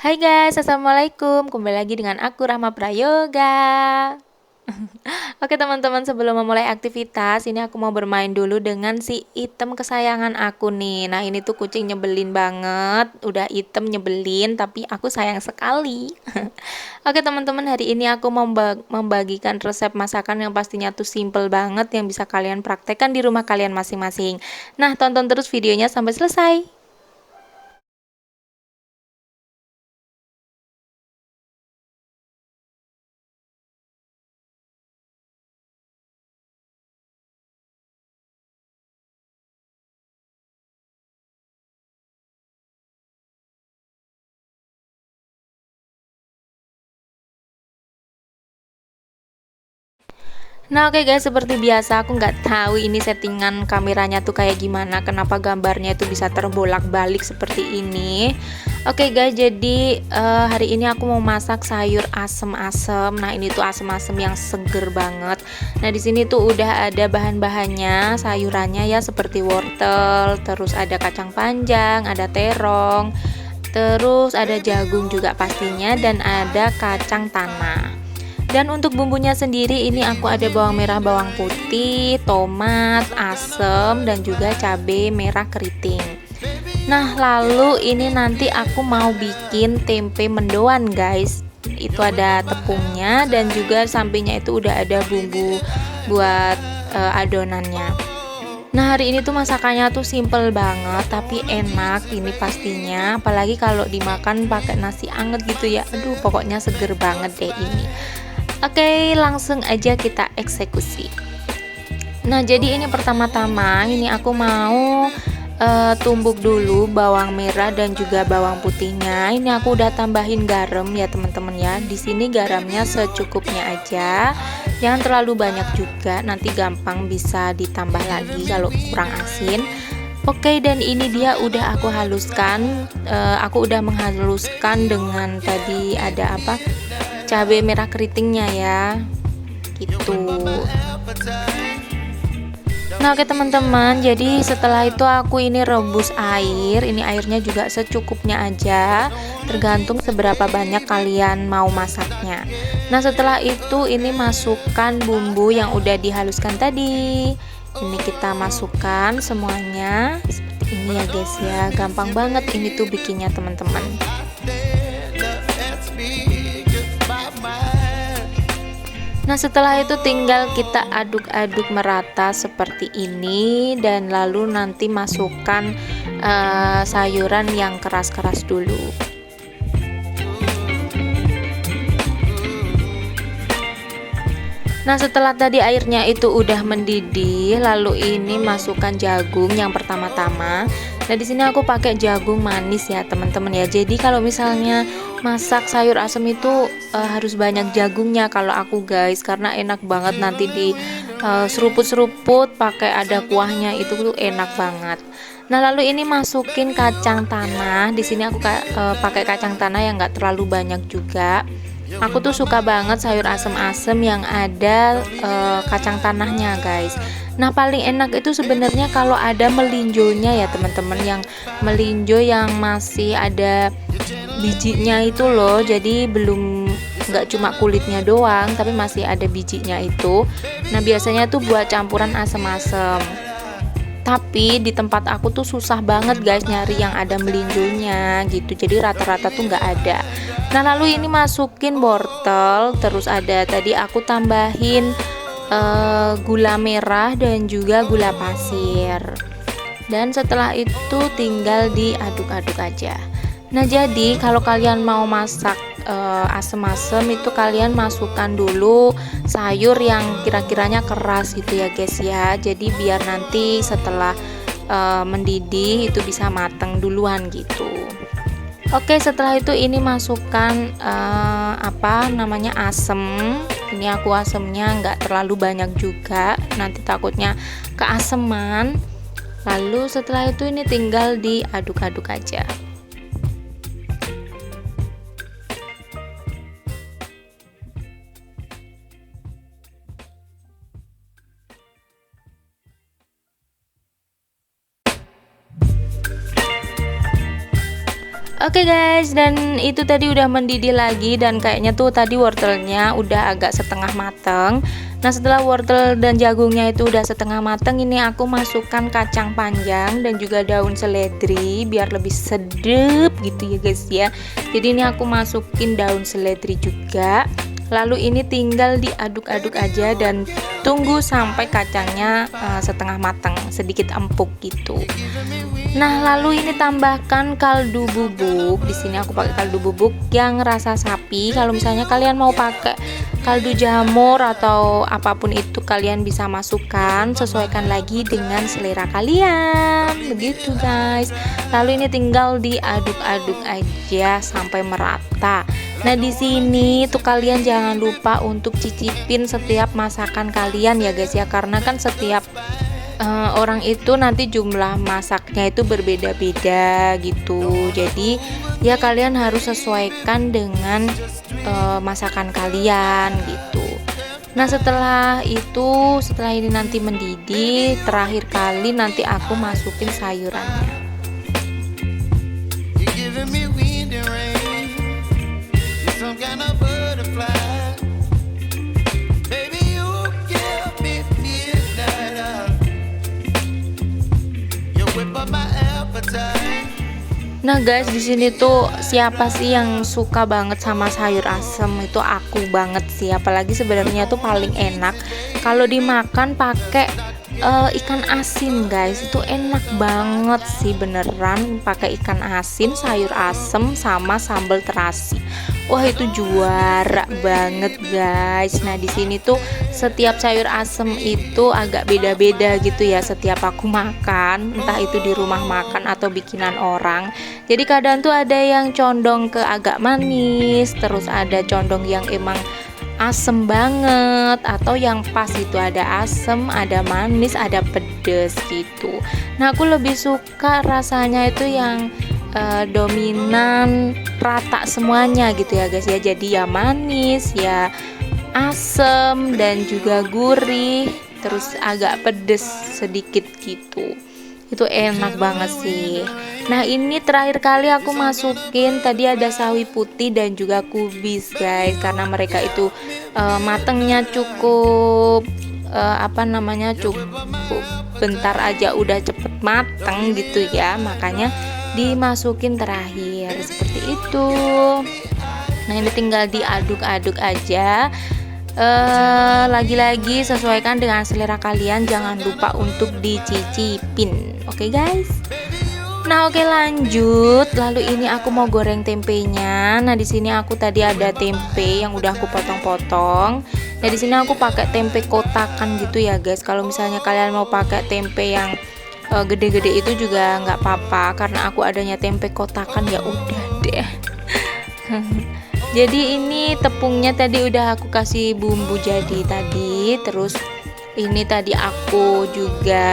Hai guys, assalamualaikum. Kembali lagi dengan aku Rahma Prayoga. Oke teman-teman, sebelum memulai aktivitas, ini aku mau bermain dulu dengan si item kesayangan aku nih. Nah ini tuh kucing nyebelin banget, udah item nyebelin, tapi aku sayang sekali. Oke teman-teman, hari ini aku membagikan resep masakan yang pastinya tuh simple banget, yang bisa kalian praktekkan di rumah kalian masing-masing. Nah tonton terus videonya sampai selesai. Nah oke guys, seperti biasa aku nggak tahu ini settingan kameranya tuh kayak gimana, kenapa gambarnya itu bisa terbolak-balik seperti ini. Oke guys, jadi hari ini aku mau masak sayur asem-asem. Nah ini tuh asem-asem yang seger banget. Nah di sini tuh udah ada bahan-bahannya, sayurannya ya, seperti wortel, terus ada kacang panjang, ada terong, terus ada jagung juga pastinya, dan ada kacang tanah. Dan untuk bumbunya sendiri ini aku ada bawang merah, bawang putih, tomat, asem, dan juga cabai merah keriting. Nah lalu ini nanti aku mau bikin tempe mendoan guys. Itu ada tepungnya, dan juga sampingnya itu udah ada bumbu buat adonannya. Nah hari ini tuh masakannya tuh simple banget tapi enak ini pastinya, apalagi kalau dimakan pakai nasi anget gitu ya. Aduh pokoknya seger banget deh ini. Oke, langsung aja kita eksekusi. Nah, jadi ini pertama-tama ini aku mau tumbuk dulu bawang merah dan juga bawang putihnya. Ini aku udah tambahin garam ya, teman-teman ya. Di sini garamnya secukupnya aja. Jangan terlalu banyak juga, nanti gampang bisa ditambah lagi kalau kurang asin. Oke, dan ini dia udah aku haluskan. Aku udah menghaluskan dengan tadi ada apa? Cabai merah keritingnya ya, gitu. Nah oke teman-teman, jadi setelah itu aku ini rebus air. Ini airnya juga secukupnya aja, tergantung seberapa banyak kalian mau masaknya. Nah setelah itu ini masukkan bumbu yang udah dihaluskan tadi. Ini kita masukkan semuanya seperti ini ya guys ya. Gampang banget ini tuh bikinnya teman-teman. Nah setelah itu tinggal kita aduk-aduk merata seperti ini, dan lalu nanti masukkan sayuran yang keras-keras dulu. Nah setelah tadi airnya itu udah mendidih, lalu ini masukkan jagung yang pertama-tama. Nah di sini aku pakai jagung manis ya teman-teman ya. Jadi kalau misalnya masak sayur asem itu harus banyak jagungnya kalau aku guys, karena enak banget nanti di seruput-seruput pakai ada kuahnya, itu tuh enak banget. Nah lalu ini masukin kacang tanah. Di sini aku pakai kacang tanah yang nggak terlalu banyak juga. Aku tuh suka banget sayur asem-asem yang ada kacang tanahnya guys. Nah paling enak itu sebenarnya kalau ada melinjonya ya teman-teman, yang melinjo yang masih ada bijinya itu loh, jadi belum, nggak cuma kulitnya doang tapi masih ada bijinya itu. Nah biasanya tuh buat campuran asem-asem, tapi di tempat aku tuh susah banget guys nyari yang ada melinjonya gitu, jadi rata-rata tuh nggak ada. Nah lalu ini masukin wortel, terus ada tadi aku tambahin gula merah dan juga gula pasir, dan setelah itu tinggal diaduk-aduk aja. Nah jadi kalau kalian mau masak asem-asem itu kalian masukkan dulu sayur yang kira-kiranya keras gitu ya guys ya, jadi biar nanti setelah mendidih itu bisa mateng duluan gitu. Oke setelah itu ini masukkan apa namanya asem. Ini aku asemnya nggak terlalu banyak juga, nanti takutnya keaseman. Lalu setelah itu ini tinggal diaduk-aduk aja. Oke guys, dan itu tadi udah mendidih lagi dan kayaknya tuh tadi wortelnya udah agak setengah mateng. Nah setelah wortel dan jagungnya itu udah setengah mateng, ini aku masukkan kacang panjang dan juga daun seledri biar lebih sedep gitu ya guys ya. Jadi ini aku masukin daun seledri juga. Lalu ini tinggal diaduk-aduk aja dan tunggu sampai kacangnya setengah matang, sedikit empuk gitu. Nah, lalu ini tambahkan kaldu bubuk. Di sini aku pakai kaldu bubuk yang rasa sapi. Kalau misalnya kalian mau pakai kaldu jamur atau apapun itu kalian bisa masukkan, sesuaikan lagi dengan selera kalian. Begitu guys. Lalu ini tinggal diaduk-aduk aja sampai merata. Nah, di sini tuh kalian jangan lupa untuk cicipin setiap masakan kalian ya guys ya, karena kan setiap orang itu nanti jumlah masaknya itu berbeda-beda gitu. Jadi ya kalian harus sesuaikan dengan masakan kalian gitu. Nah setelah ini nanti mendidih, terakhir kali nanti aku masukin sayurannya. Nah guys, di sini tuh siapa sih yang suka banget sama sayur asem? Itu aku banget sih, apalagi sebenarnya tuh paling enak kalau dimakan pakai ikan asin guys. Itu enak banget sih beneran, pakai ikan asin, sayur asem sama sambal terasi. Wah itu juara banget guys. Nah di sini tuh setiap sayur asem itu agak beda-beda gitu ya setiap aku makan, entah itu di rumah makan atau bikinan orang. Jadi kadang tuh ada yang condong ke agak manis, terus ada condong yang emang asem banget, atau yang pas itu ada asem, ada manis, ada pedes gitu. Nah aku lebih suka rasanya itu yang dominan rata semuanya gitu ya guys ya. Jadi ya manis, ya asem, dan juga gurih, terus agak pedes sedikit gitu. Itu enak banget sih. Nah ini terakhir kali aku masukin tadi ada sawi putih dan juga kubis guys, karena mereka itu matengnya cukup cukup bentar aja udah cepet mateng gitu ya, makanya dimasukin terakhir seperti itu. Nah ini tinggal diaduk-aduk aja. Lagi-lagi sesuaikan dengan selera kalian, jangan lupa untuk dicicipin. Oke guys. Nah oke lanjut. Lalu ini aku mau goreng tempenya. Nah di sini aku tadi ada tempe yang udah aku potong-potong. Nah di sini aku pakai tempe kotakan gitu ya guys. Kalau misalnya kalian mau pakai tempe yang gede-gede itu juga nggak apa-apa, karena aku adanya tempe kotakan ya udah deh. Jadi ini tepungnya tadi udah aku kasih bumbu jadi tadi. Terus ini tadi aku juga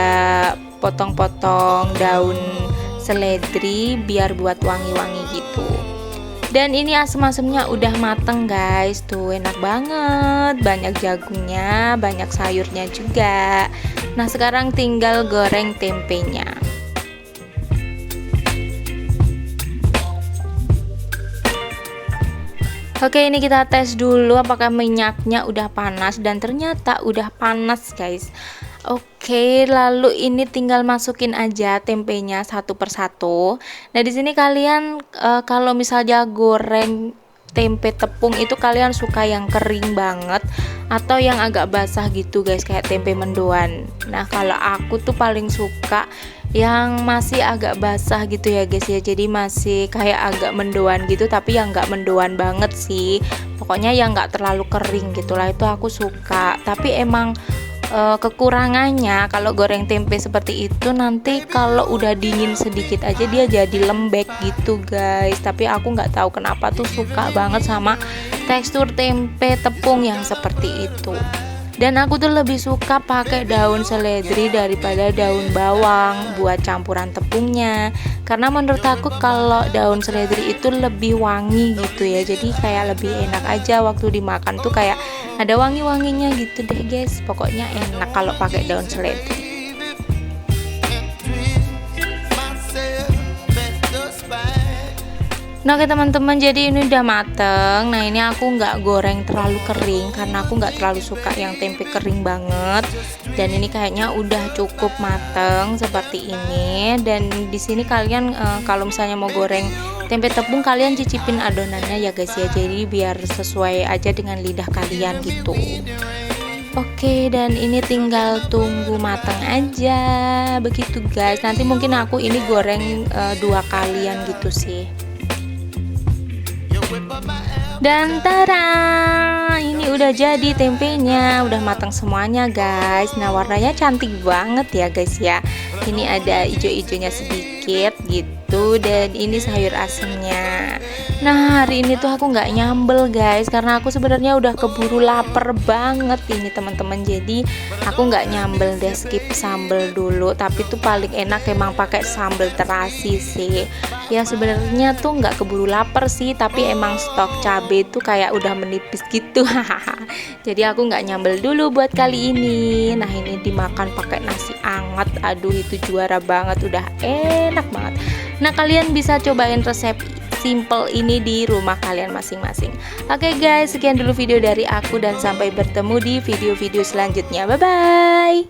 potong-potong daun seledri biar buat wangi-wangi gitu. Dan ini asem-asemnya udah mateng guys. Tuh enak banget, banyak jagungnya, banyak sayurnya juga. Nah sekarang tinggal goreng tempenya. Oke ini kita tes dulu apakah minyaknya udah panas, dan ternyata udah panas guys. Oke, lalu ini tinggal masukin aja tempenya satu persatu. Nah di sini kalian kalau misalnya goreng tempe tepung itu kalian suka yang kering banget atau yang agak basah gitu guys, kayak tempe mendoan. Nah kalau aku tuh paling suka yang masih agak basah gitu ya guys ya, jadi masih kayak agak mendoan gitu, tapi yang nggak mendoan banget sih, pokoknya yang nggak terlalu kering gitulah, itu aku suka. Tapi emang kekurangannya kalau goreng tempe seperti itu nanti kalau udah dingin sedikit aja dia jadi lembek gitu guys. Tapi aku nggak tahu kenapa tuh suka banget sama tekstur tempe tepung yang seperti itu. Dan aku tuh lebih suka pakai daun seledri daripada daun bawang buat campuran tepungnya, karena menurut aku kalau daun seledri itu lebih wangi gitu ya, jadi kayak lebih enak aja waktu dimakan tuh, kayak ada wangi-wanginya gitu deh guys. Pokoknya enak kalau pakai daun seledri. Nah oke teman-teman, jadi ini udah mateng. Nah ini aku nggak goreng terlalu kering karena aku nggak terlalu suka yang tempe kering banget. Dan ini kayaknya udah cukup mateng seperti ini. Dan di sini kalian kalau misalnya mau goreng tempe tepung, kalian cicipin adonannya ya guys ya. Jadi biar sesuai aja dengan lidah kalian gitu. Oke, dan ini tinggal tunggu matang aja. Begitu guys. Nanti mungkin aku ini goreng 2 kalian gitu sih. Dan tara, ini udah jadi tempenya, udah matang semuanya guys. Nah warnanya cantik banget ya guys ya. Ini ada ijo-ijonya sedikit gitu, dan ini sayur asemnya. Nah hari ini tuh aku nggak nyambel guys, karena aku sebenarnya udah keburu lapar banget ini teman-teman. Jadi aku nggak nyambel deh, skip sambel dulu. Tapi tuh paling enak emang pakai sambal terasi sih. Ya sebenarnya tuh nggak keburu lapar sih, tapi emang stok cabai tuh kayak udah menipis gitu. Jadi aku nggak nyambel dulu buat kali ini. Nah ini dimakan pakai nasi anget, aduh itu juara banget, udah enak banget. Nah kalian bisa cobain resep simple ini di rumah kalian masing-masing. Oke guys, sekian dulu video dari aku dan sampai bertemu di video-video selanjutnya. Bye bye.